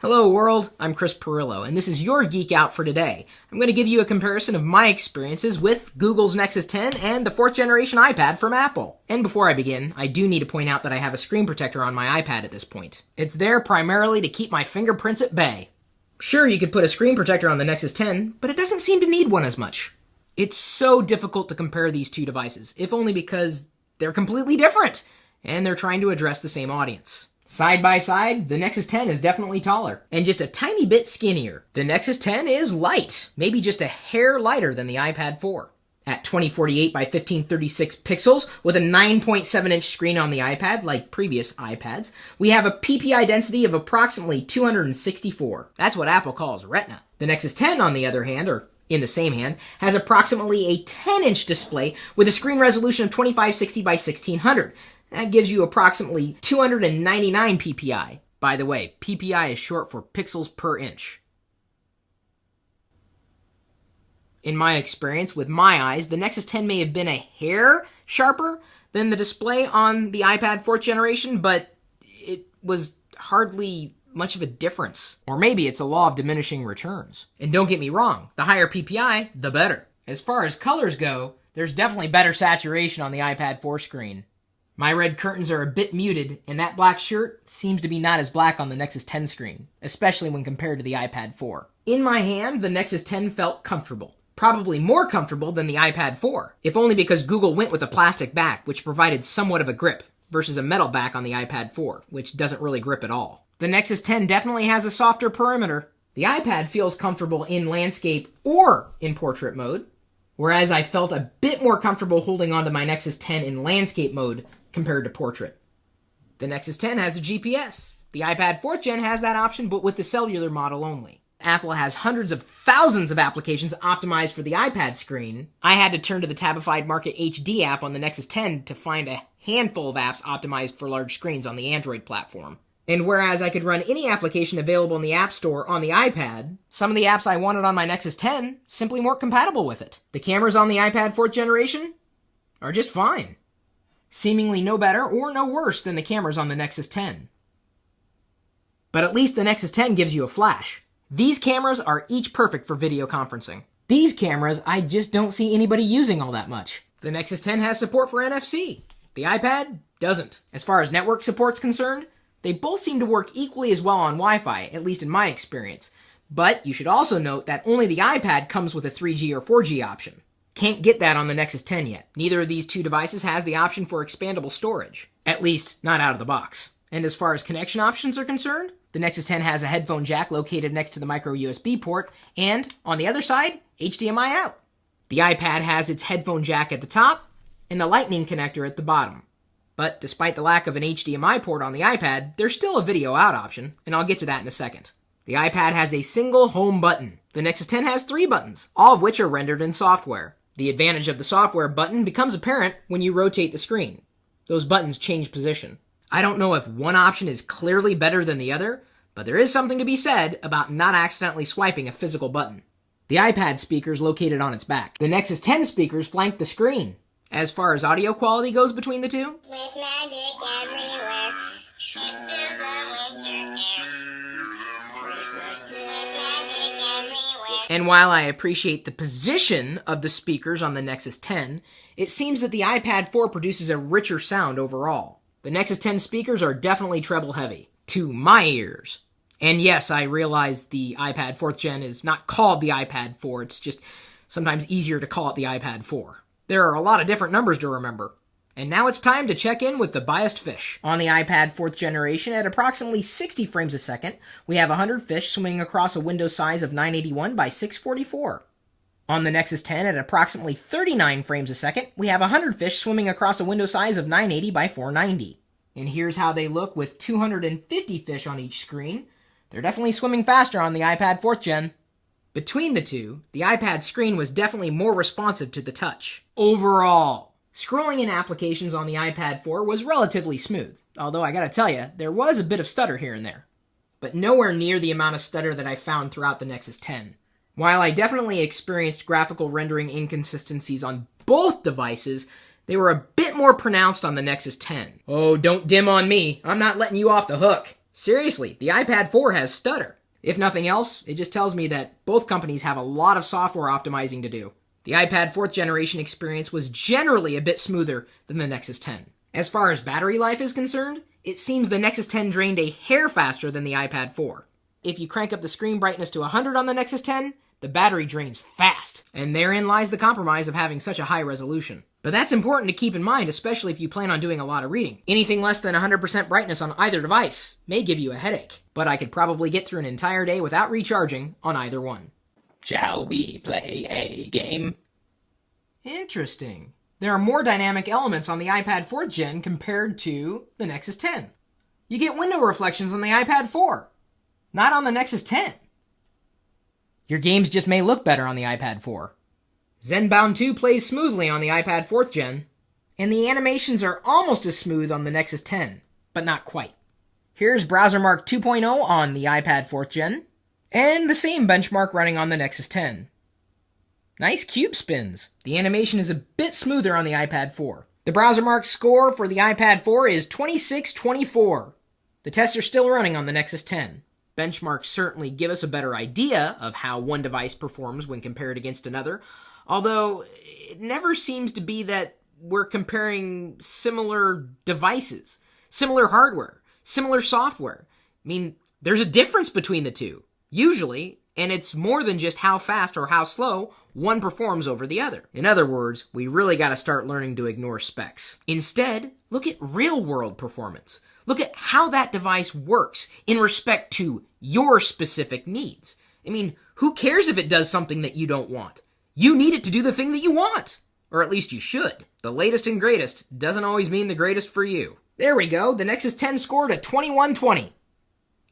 Hello world, I'm Chris Perillo, and this is your Geek Out for today. I'm going to give you a comparison of my experiences with Google's Nexus 10 and the 4th generation iPad from Apple. And before I begin, I do need to point out that I have a screen protector on my iPad at this point. It's there primarily to keep my fingerprints at bay. Sure, you could put a screen protector on the Nexus 10, but it doesn't seem to need one as much. It's so difficult to compare these two devices, if only because they're completely different, and they're trying to address the same audience. Side by side, the Nexus 10 is definitely taller, and just a tiny bit skinnier. The Nexus 10 is light, maybe just a hair lighter than the iPad 4. At 2048 by 1536 pixels, with a 9.7-inch screen on the iPad, like previous iPads, we have a PPI density of approximately 264. That's what Apple calls Retina. The Nexus 10, on the other hand, or in the same hand, has approximately a 10-inch display with a screen resolution of 2560 by 1600. That gives you approximately 299 PPI. By the way, PPI is short for pixels per inch. In my experience, with my eyes, the Nexus 10 may have been a hair sharper than the display on the iPad 4th generation, but it was hardly much of a difference. Or maybe it's a law of diminishing returns. And don't get me wrong, the higher PPI, the better. As far as colors go, there's definitely better saturation on the iPad 4 screen. My red curtains are a bit muted, and that black shirt seems to be not as black on the Nexus 10 screen, especially when compared to the iPad 4. In my hand, the Nexus 10 felt comfortable. Probably more comfortable than the iPad 4, if only because Google went with a plastic back, which provided somewhat of a grip, versus a metal back on the iPad 4, which doesn't really grip at all. The Nexus 10 definitely has a softer perimeter. The iPad feels comfortable in landscape or in portrait mode, whereas I felt a bit more comfortable holding onto my Nexus 10 in landscape mode compared to portrait. The Nexus 10 has a GPS. The iPad 4th Gen has that option, but with the cellular model only. Apple has hundreds of thousands of applications optimized for the iPad screen. I had to turn to the Tabified Market HD app on the Nexus 10 to find a handful of apps optimized for large screens on the Android platform. And whereas I could run any application available in the App Store on the iPad, some of the apps I wanted on my Nexus 10 simply weren't compatible with it. The cameras on the iPad 4th generation are just fine. Seemingly no better or no worse than the cameras on the Nexus 10. But at least the Nexus 10 gives you a flash. These cameras are each perfect for video conferencing. These cameras I just don't see anybody using all that much. The Nexus 10 has support for NFC. The iPad doesn't. As far as network support's concerned, they both seem to work equally as well on Wi-Fi, at least in my experience. But you should also note that only the iPad comes with a 3G or 4G option. Can't get that on the Nexus 10 yet. Neither of these two devices has the option for expandable storage. At least, not out of the box. And as far as connection options are concerned, the Nexus 10 has a headphone jack located next to the micro USB port, and, on the other side, HDMI out. The iPad has its headphone jack at the top, and the Lightning connector at the bottom. But despite the lack of an HDMI port on the iPad, there's still a video out option, and I'll get to that in a second. The iPad has a single home button. The Nexus 10 has 3 buttons, all of which are rendered in software. The advantage of the software button becomes apparent when you rotate the screen. Those buttons change position. I don't know if one option is clearly better than the other, but there is something to be said about not accidentally swiping a physical button. The iPad speaker is located on its back. The Nexus 10 speakers flank the screen. As far as audio quality goes between the two, with magic everywhere. and while I appreciate the position of the speakers on the Nexus 10, it seems that the iPad 4 produces a richer sound overall. The Nexus 10 speakers are definitely treble heavy, to my ears. And yes, I realize the iPad 4th Gen is not called the iPad 4, it's just sometimes easier to call it the iPad 4. There are a lot of different numbers to remember. And now it's time to check in with the biased fish. On the iPad 4th generation, at approximately 60 frames a second, we have 100 fish swimming across a window size of 981 by 644. On the Nexus 10, at approximately 39 frames a second, we have 100 fish swimming across a window size of 980 by 490. And here's how they look with 250 fish on each screen. They're definitely swimming faster on the iPad 4th Gen. Between the two, the iPad screen was definitely more responsive to the touch. Overall, scrolling in applications on the iPad 4 was relatively smooth, although I gotta tell you, there was a bit of stutter here and there. But nowhere near the amount of stutter that I found throughout the Nexus 10. While I definitely experienced graphical rendering inconsistencies on both devices, they were a bit more pronounced on the Nexus 10. Oh, don't dim on me. I'm not letting you off the hook. Seriously, the iPad 4 has stutter. If nothing else, it just tells me that both companies have a lot of software optimizing to do. The iPad 4th generation experience was generally a bit smoother than the Nexus 10. As far as battery life is concerned, it seems the Nexus 10 drained a hair faster than the iPad 4. If you crank up the screen brightness to 100 on the Nexus 10, the battery drains fast, and therein lies the compromise of having such a high resolution. But that's important to keep in mind, especially if you plan on doing a lot of reading. Anything less than 100% brightness on either device may give you a headache, but I could probably get through an entire day without recharging on either one. Shall we play a game? Interesting. There are more dynamic elements on the iPad 4th gen compared to the Nexus 10. You get window reflections on the iPad 4, not on the Nexus 10. Your games just may look better on the iPad 4. Zenbound 2 plays smoothly on the iPad 4th gen, and the animations are almost as smooth on the Nexus 10, but not quite. Here's BrowserMark 2.0 on the iPad 4th gen, and the same benchmark running on the Nexus 10. Nice cube spins. The animation is a bit smoother on the iPad 4. The BrowserMark score for the iPad 4 is 2624. The tests are still running on the Nexus 10. Benchmarks certainly give us a better idea of how one device performs when compared against another, although it never seems to be that we're comparing similar devices, similar hardware, similar software. I mean, there's a difference between the two, usually, and it's more than just how fast or how slow one performs over the other. In other words, we really got to start learning to ignore specs. Instead, look at real-world performance. Look at how that device works in respect to your specific needs. I mean, who cares if it does something that you don't want? You need it to do the thing that you want. Or at least you should. The latest and greatest doesn't always mean the greatest for you. There we go. The Nexus 10 scored a 2120.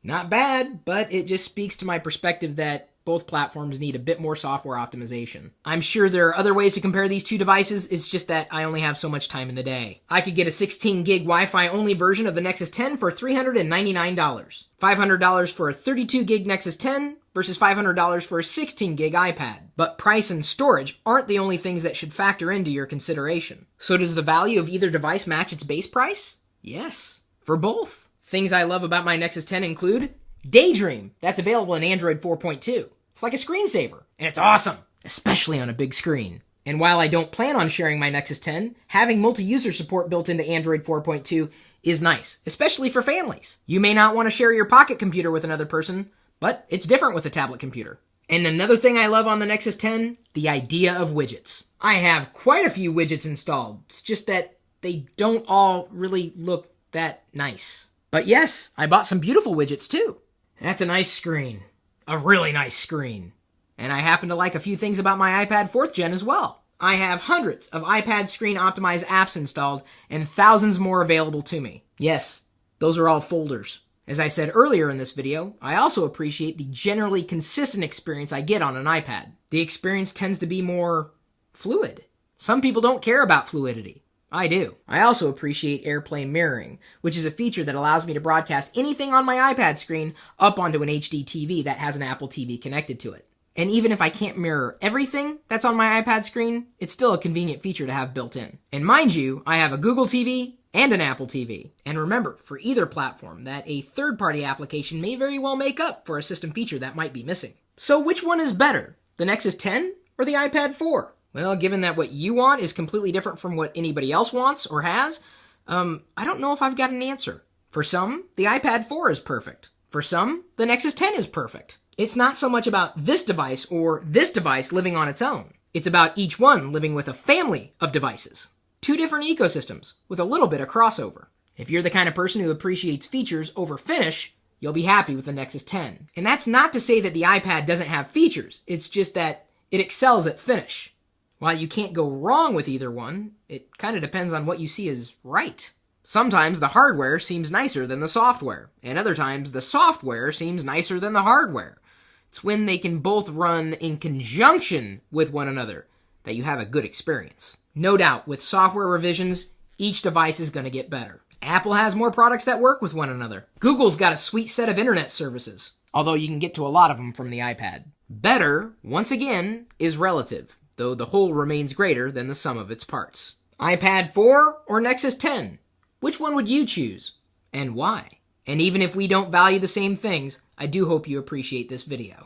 Not bad, but it just speaks to my perspective that both platforms need a bit more software optimization. I'm sure there are other ways to compare these two devices, it's just that I only have so much time in the day. I could get a 16 gig Wi-Fi only version of the Nexus 10 for $399. $500 for a 32 gig Nexus 10 versus $500 for a 16 gig iPad. But price and storage aren't the only things that should factor into your consideration. So does the value of either device match its base price? Yes, for both. Things I love about my Nexus 10 include Daydream, that's available in Android 4.2. It's like a screensaver, and it's awesome, especially on a big screen. And while I don't plan on sharing my Nexus 10, having multi-user support built into Android 4.2 is nice, especially for families. You may not want to share your pocket computer with another person, but it's different with a tablet computer. And another thing I love on the Nexus 10, the idea of widgets. I have quite a few widgets installed, it's just that they don't all really look that nice. But yes, I bought some beautiful widgets too. That's a nice screen. A really nice screen. And I happen to like a few things about my iPad 4th gen as well. I have hundreds of iPad screen optimized apps installed and thousands more available to me. Yes, those are all folders. As I said earlier in this video, I also appreciate the generally consistent experience I get on an iPad. The experience tends to be more fluid. Some people don't care about fluidity. I do. I also appreciate AirPlay mirroring, which is a feature that allows me to broadcast anything on my iPad screen up onto an HD TV that has an Apple TV connected to it. And even if I can't mirror everything that's on my iPad screen, it's still a convenient feature to have built in. And mind you, I have a Google TV and an Apple TV. And remember, for either platform, that a third-party application may very well make up for a system feature that might be missing. So which one is better, the Nexus 10 or the iPad 4? Well, given that what you want is completely different from what anybody else wants or has, I don't know if I've got an answer. For some, the iPad 4 is perfect. For some, the Nexus 10 is perfect. It's not so much about this device or this device living on its own. It's about each one living with a family of devices. Two different ecosystems with a little bit of crossover. If you're the kind of person who appreciates features over finish, you'll be happy with the Nexus 10. And that's not to say that the iPad doesn't have features. It's just that it excels at finish. While you can't go wrong with either one, it kind of depends on what you see as right. Sometimes the hardware seems nicer than the software, and other times the software seems nicer than the hardware. It's when they can both run in conjunction with one another that you have a good experience. No doubt, with software revisions, each device is going to get better. Apple has more products that work with one another. Google's got a sweet set of internet services, although you can get to a lot of them from the iPad. Better, once again, is relative, though the whole remains greater than the sum of its parts. iPad 4 or Nexus 10? Which one would you choose, and why? And even if we don't value the same things, I do hope you appreciate this video.